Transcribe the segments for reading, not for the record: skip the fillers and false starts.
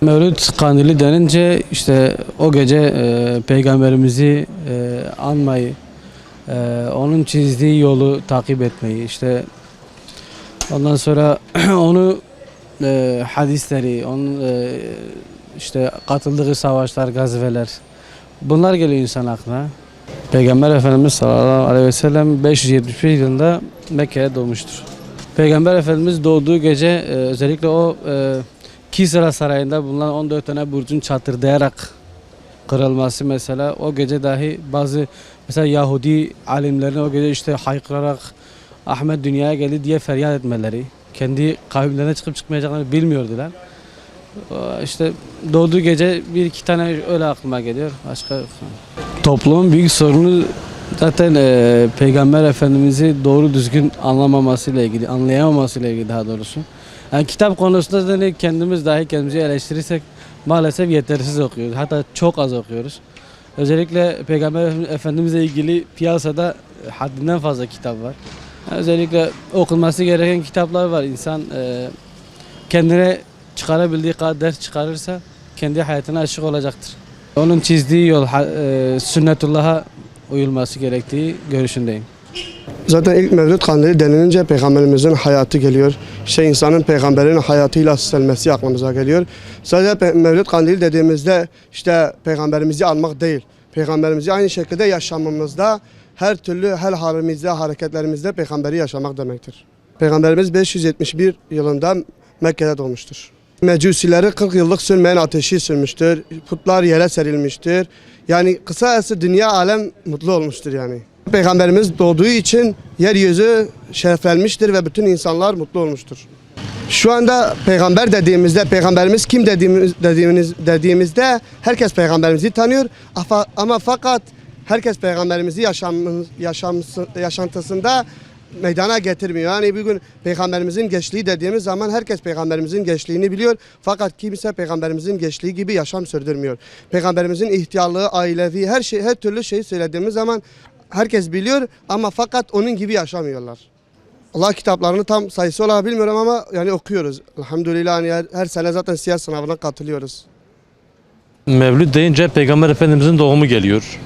Mevlüt Kandili denince işte o gece peygamberimizi anmayı, onun çizdiği yolu takip etmeyi, işte ondan sonra onu hadisleri, onun işte katıldığı savaşlar, gazveler, bunlar geliyor insan aklına. Peygamber Efendimiz sallallahu aleyhi ve sellem 571 yılında Mekke'ye doğmuştur. Peygamber Efendimiz doğduğu gece özellikle o Kisra Sarayı'nda bulunan 14 tane burcun çatırdayarak kırılması mesela, o gece dahi bazı mesela Yahudi alimlerin o gece işte haykırarak Ahmet dünyaya geldi diye feryat etmeleri, kendi kavimlerine çıkıp çıkmayacaklarını bilmiyordular. İşte doğduğu gece bir iki tane öyle aklıma geliyor. Başka yok. Toplumun büyük sorunu zaten Peygamber Efendimiz'i doğru düzgün anlamamasıyla ilgili, anlayamamasıyla ilgili daha doğrusu. Yani kitap konusunda da kendimiz dahi kendimizi eleştirirsek maalesef yetersiz okuyoruz. Hatta çok az okuyoruz. Özellikle Peygamber Efendimiz'le ilgili piyasada haddinden fazla kitap var. Yani özellikle okunması gereken kitaplar var. İnsan kendine çıkarabildiği kadar ders çıkarırsa kendi hayatına aşık olacaktır. Onun çizdiği yol sünnetullah'a uyulması gerektiği görüşündeyim. Zaten ilk Mevlüt Kandili denilince Peygamberimizin hayatı geliyor. İşte insanın Peygamberin hayatıyla süslenmesi aklımıza geliyor. Sadece Mevlüt Kandili dediğimizde işte Peygamberimizi almak değil. Peygamberimizi aynı şekilde yaşamımızda, her türlü her halimizde, hareketlerimizde Peygamberi yaşamak demektir. Peygamberimiz 571 yılında Mekke'de doğmuştur. Mecusileri 40 yıllık sönmeyen ateşi sürmüştür. Putlar yere serilmiştir. Yani kısacası dünya alem mutlu olmuştur yani. Peygamberimiz doğduğu için yeryüzü şereflenmiştir ve bütün insanlar mutlu olmuştur. Şu anda peygamber dediğimizde, peygamberimiz kim dediğimizde herkes peygamberimizi tanıyor. Ama fakat herkes peygamberimizi yaşantısında meydana getirmiyor. Yani bugün peygamberimizin gençliği dediğimiz zaman herkes peygamberimizin gençliğini biliyor. Fakat kimse peygamberimizin gençliği gibi yaşam sürdürmüyor. Peygamberimizin ihtiyarlığı, ailevi, her türlü şeyi söylediğimiz zaman herkes biliyor ama fakat onun gibi yaşamıyorlar. Allah kitaplarını tam sayısı olarak bilmiyorum ama yani okuyoruz. Elhamdülillah yani her sene zaten siyer sınavına katılıyoruz. Mevlüt deyince Peygamber Efendimizin doğumu geliyor.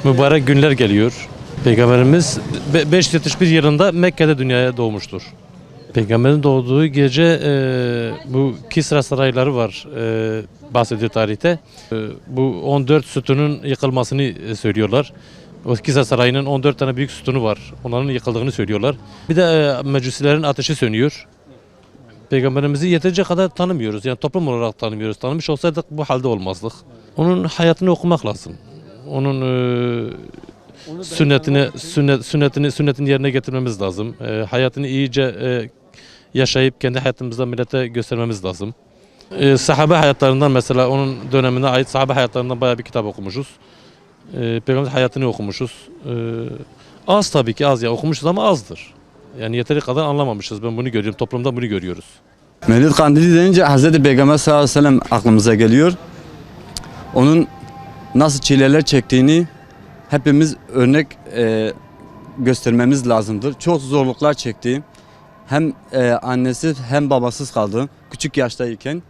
Mübarek günler geliyor. Peygamberimiz 571 yılında Mekke'de dünyaya doğmuştur. Peygamberin doğduğu gece bu Kisra sarayları var, bahsediyor tarihte. Bu 14 sütunun yıkılmasını söylüyorlar. O Kisra sarayının 14 tane büyük sütunu var. Onların yıkıldığını söylüyorlar. Bir de mecusilerin ateşi sönüyor. Peygamberimizi yeterince kadar tanımıyoruz. Yani toplum olarak tanımıyoruz. Tanımış olsaydık bu halde olmazdık. Onun hayatını okumak lazım. Onun sünnetini yerine getirmemiz lazım. Hayatını iyice yaşayıp kendi hayatımızda millete göstermemiz lazım. Sahabe hayatlarından mesela onun dönemine ait sahabe hayatlarından bayağı bir kitap okumuşuz. Peygamber hayatını okumuşuz. Az tabii ki az ya okumuşuz ama azdır. Yani yeteri kadar anlamamışız. Ben bunu görüyorum. Toplumda bunu görüyoruz. Mevlid Kandili denince Hazreti Peygamber sallallahu aleyhi ve sellem aklımıza geliyor. Onun nasıl çileler çektiğini hepimiz örnek göstermemiz lazımdır. Çok zorluklar çekti. Hem annesi hem babasız kaldı. Küçük yaştayken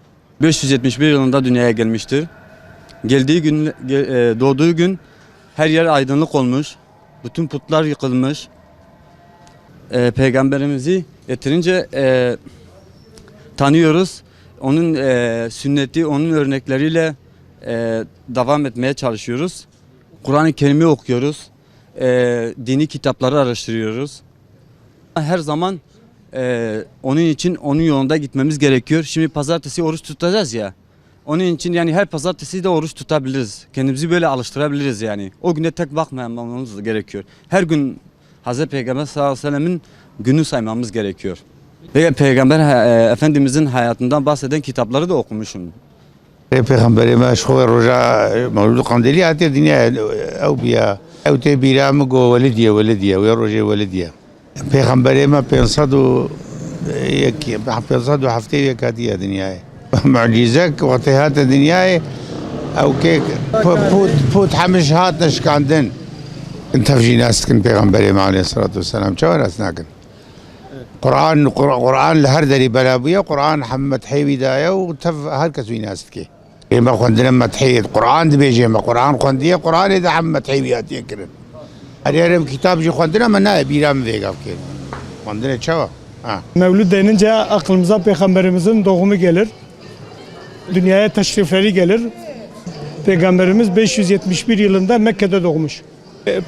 571 yılında dünyaya gelmiştir. Doğduğu gün her yer aydınlık olmuş. Bütün putlar yıkılmış. Peygamberimizi yeterince tanıyoruz. Onun sünneti, onun örnekleriyle devam etmeye çalışıyoruz. Kur'an-ı Kerim'i okuyoruz. Dini kitapları araştırıyoruz. Her zaman onun için onun yolunda gitmemiz gerekiyor. Şimdi pazartesi oruç tutacağız ya. Onun için yani her pazartesi de oruç tutabiliriz. Kendimizi böyle alıştırabiliriz yani. O güne tek bakmamamız gerekiyor. Her gün Hazreti Peygamber sallallahu aleyhi ve sellem'in günü saymamız gerekiyor. Ve Peygamber Efendimizin hayatından bahseden kitapları da okumuşum. Peygamberime şoğer roja Mevlüt Kandili hati dünya ev biya ev te biramı go velediye ve roja velediye. Peygamberime 500 hafte yekadiye dünyaya. Mucize vakti hati dünyaya او كيك فوت حمش هات نشكاندن انت في ناس كن پیغمبر عليه الصلاه والسلام شو ناس ناكن قرآن لهر دري بلابية قرآن حمد حي بداية وتف هر كسوي ناس كي ما خندنا متحيد قرآن دبيجي ما قرآن خندية قرآن إذا حمد حي بياتي كرن هريرم كتاب جي خندنا من نائب بيرام ذيقا كي خندنا شوا Mevlüt denince aklımıza Peygamberimizin doğumu gelir. Dünyaya teşrifleri gelir. Peygamberimiz 571 yılında Mekke'de doğmuş.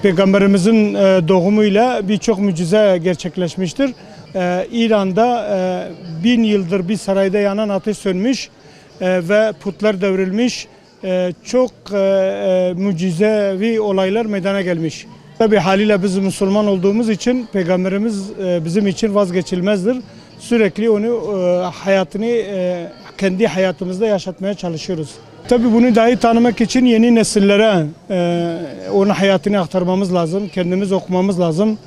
Peygamberimizin doğumuyla birçok mucize gerçekleşmiştir. İran'da 1000 yıldır bir sarayda yanan ateş sönmüş ve putlar devrilmiş. Çok mucizevi olaylar meydana gelmiş. Tabi haliyle biz Müslüman olduğumuz için Peygamberimiz bizim için vazgeçilmezdir. Sürekli onu hayatını kendi hayatımızda yaşatmaya çalışıyoruz. Tabi bunu dahi tanımak için yeni nesillere onun hayatını aktarmamız lazım. Kendimiz okumamız lazım.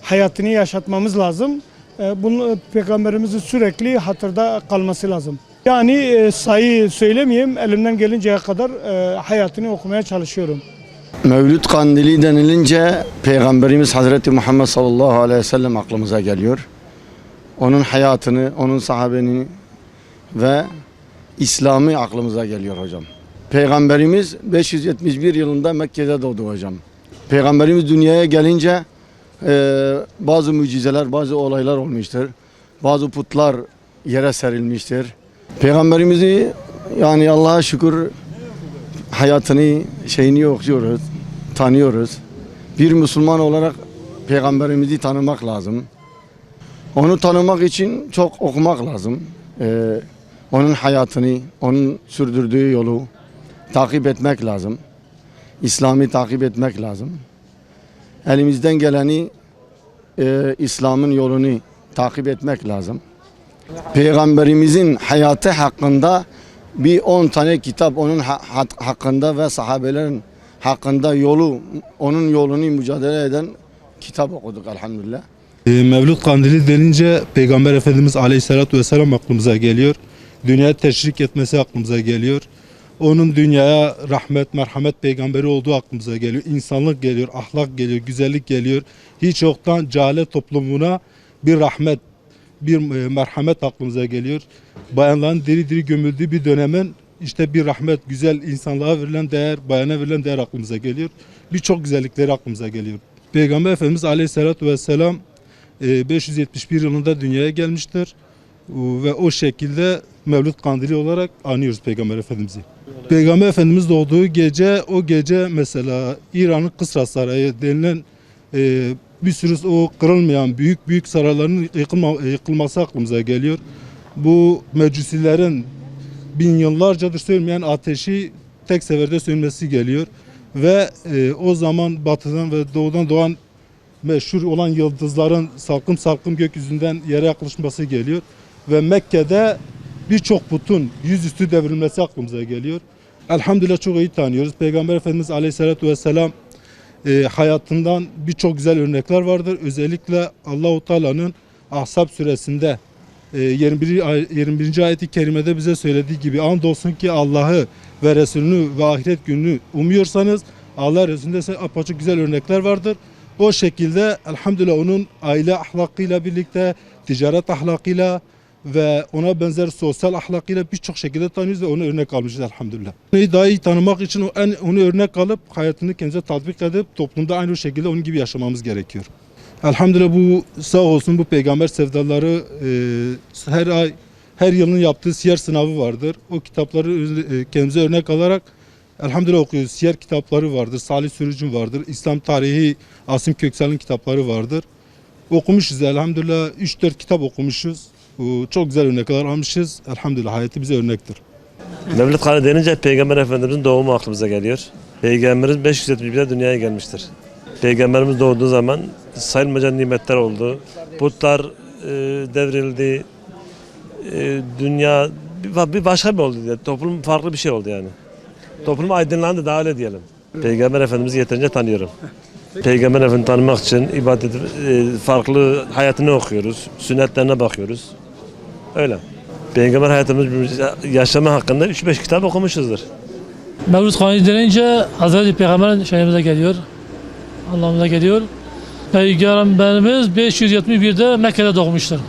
Hayatını yaşatmamız lazım. Bunu Peygamberimizin sürekli hatırda kalması lazım. Yani sayı söylemeyeyim, elimden gelinceye kadar hayatını okumaya çalışıyorum. Mevlüt Kandili denilince Peygamberimiz Hazreti Muhammed sallallahu aleyhi ve sellem aklımıza geliyor. Onun hayatını, onun sahabeni ve İslam'ı aklımıza geliyor hocam. Peygamberimiz 571 yılında Mekke'de doğdu hocam. Peygamberimiz dünyaya gelince bazı mucizeler, bazı olaylar olmuştur. Bazı putlar yere serilmiştir. Peygamberimizi yani Allah'a şükür hayatını, şeyini okuyoruz, tanıyoruz. Bir Müslüman olarak Peygamberimizi tanımak lazım. Onu tanımak için çok okumak lazım. Onun hayatını, onun sürdürdüğü yolu takip etmek lazım. İslam'ı takip etmek lazım. Elimizden geleni İslam'ın yolunu takip etmek lazım. Peygamberimizin hayatı hakkında bir 10 tane kitap onun hakkında ve sahabelerin hakkında onun yolunu mücadele eden kitap okuduk elhamdülillah. Mevlüt Kandili denince Peygamber Efendimiz Aleyhisselatü Vesselam aklımıza geliyor. Dünyaya teşrik etmesi aklımıza geliyor. Onun dünyaya rahmet, merhamet peygamberi olduğu aklımıza geliyor. İnsanlık geliyor, ahlak geliyor, güzellik geliyor. Hiç yoktan cehalet toplumuna bir rahmet, bir merhamet aklımıza geliyor. Bayanların diri diri gömüldüğü bir dönemin işte bir rahmet, güzel insanlığa verilen değer, bayana verilen değer aklımıza geliyor. Birçok güzellikleri aklımıza geliyor. Peygamber Efendimiz Aleyhisselatü Vesselam 571 yılında dünyaya gelmiştir. Ve o şekilde Mevlüt Kandili olarak anıyoruz Peygamber Efendimiz'i. Peygamber Efendimiz doğduğu gece, o gece mesela İran'ın Kısra Sarayı denilen bir sürü o kırılmayan büyük sarayların yıkılması aklımıza geliyor. Bu mecusilerin bin yıllarcadır sönmeyen ateşi tek seferde sönmesi geliyor. Ve o zaman batıdan ve doğudan doğan meşhur olan yıldızların salkım gökyüzünden yere yaklaşması geliyor. Ve Mekke'de birçok putun yüzüstü devrilmesi aklımıza geliyor. Elhamdülillah çok iyi tanıyoruz. Peygamber Efendimiz Aleyhisselatü Vesselam hayatından birçok güzel örnekler vardır. Özellikle Allahu Teala'nın Ahzab suresinde 21. ayeti kerimede bize söylediği gibi andolsun ki Allah'ı ve Resulünü ve ahiret gününü umuyorsanız Allah Resulü'nde ise apaçık güzel örnekler vardır. O şekilde elhamdülillah onun aile ahlakıyla birlikte ticaret ahlakıyla ve ona benzer sosyal ahlakıyla birçok şekilde tanıyoruz ve onu örnek almışız elhamdülillah. Onu daha iyi tanımak için onu örnek alıp hayatını kendimize tatbik edip toplumda aynı o şekilde onun gibi yaşamamız gerekiyor. Elhamdülillah bu sağ olsun bu peygamber sevdaları her ay her yılın yaptığı siyer sınavı vardır. O kitapları kendimize örnek alarak elhamdülillah okuyoruz. Siyer kitapları vardır. Salih Sürücün vardır. İslam tarihi Asim Köksal'ın kitapları vardır. Okumuşuz elhamdülillah. 3-4 kitap okumuşuz. Çok güzel örnekler almışız. Elhamdülillah hayatı bize örnektir. Mevlüt Kandili denince Peygamber Efendimizin doğumu aklımıza geliyor. Peygamberimiz 571'de dünyaya gelmiştir. Peygamberimiz doğduğu zaman sayılmayacak nimetler oldu. Putlar devrildi. Dünya bir başka bir oldu. Yani. Toplum farklı bir şey oldu yani. Toplum aydınlandı daha öyle diyelim. Peygamber Efendimiz'i yeterince tanıyorum. Peygamber Efendimiz'i tanımak için ibadet farklı hayatını okuyoruz. Sünnetlerine bakıyoruz. Öyle. Peygamber hayatımız yaşama hakkında 3-5 kitap okumuşuzdur. Mevlüt Kandili denince Hazreti Peygamber'in şeyimize geliyor. Anlamına geliyor. Peygamberimiz 571'de Mekke'de doğmuştur.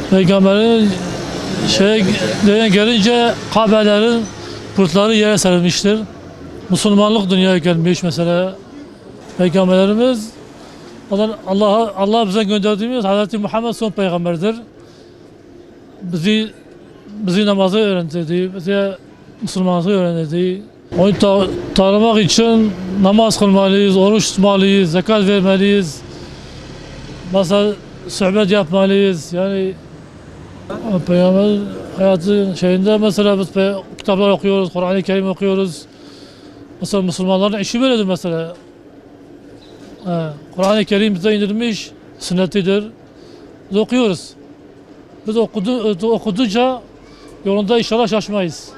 Peygamberin gelince Kabelerin putları yere serilmiştir. Müslümanlık dünyaya gelmiş mesela. Peygamberimiz Allah bize gönderdiğimiz Hazreti Muhammed son peygamberdir. Bizi namazı öğretti, bize Müslümanlığı öğretti. Onu tanımak için namaz kılmalıyız, oruç tutmalıyız, zekat vermeliyiz. Mesela sohbet yapmalıyız. Yani Peygamber hayatı şeyinde mesela biz kitaplar okuyoruz, Kur'an-ı Kerim okuyoruz. Mesela Müslümanların işi böyledir mesela. Kur'an-ı Kerim bize indirilmiş, sünnetidir. Biz okuyoruz. Biz okudukça yolunda inşallah şaşmayız.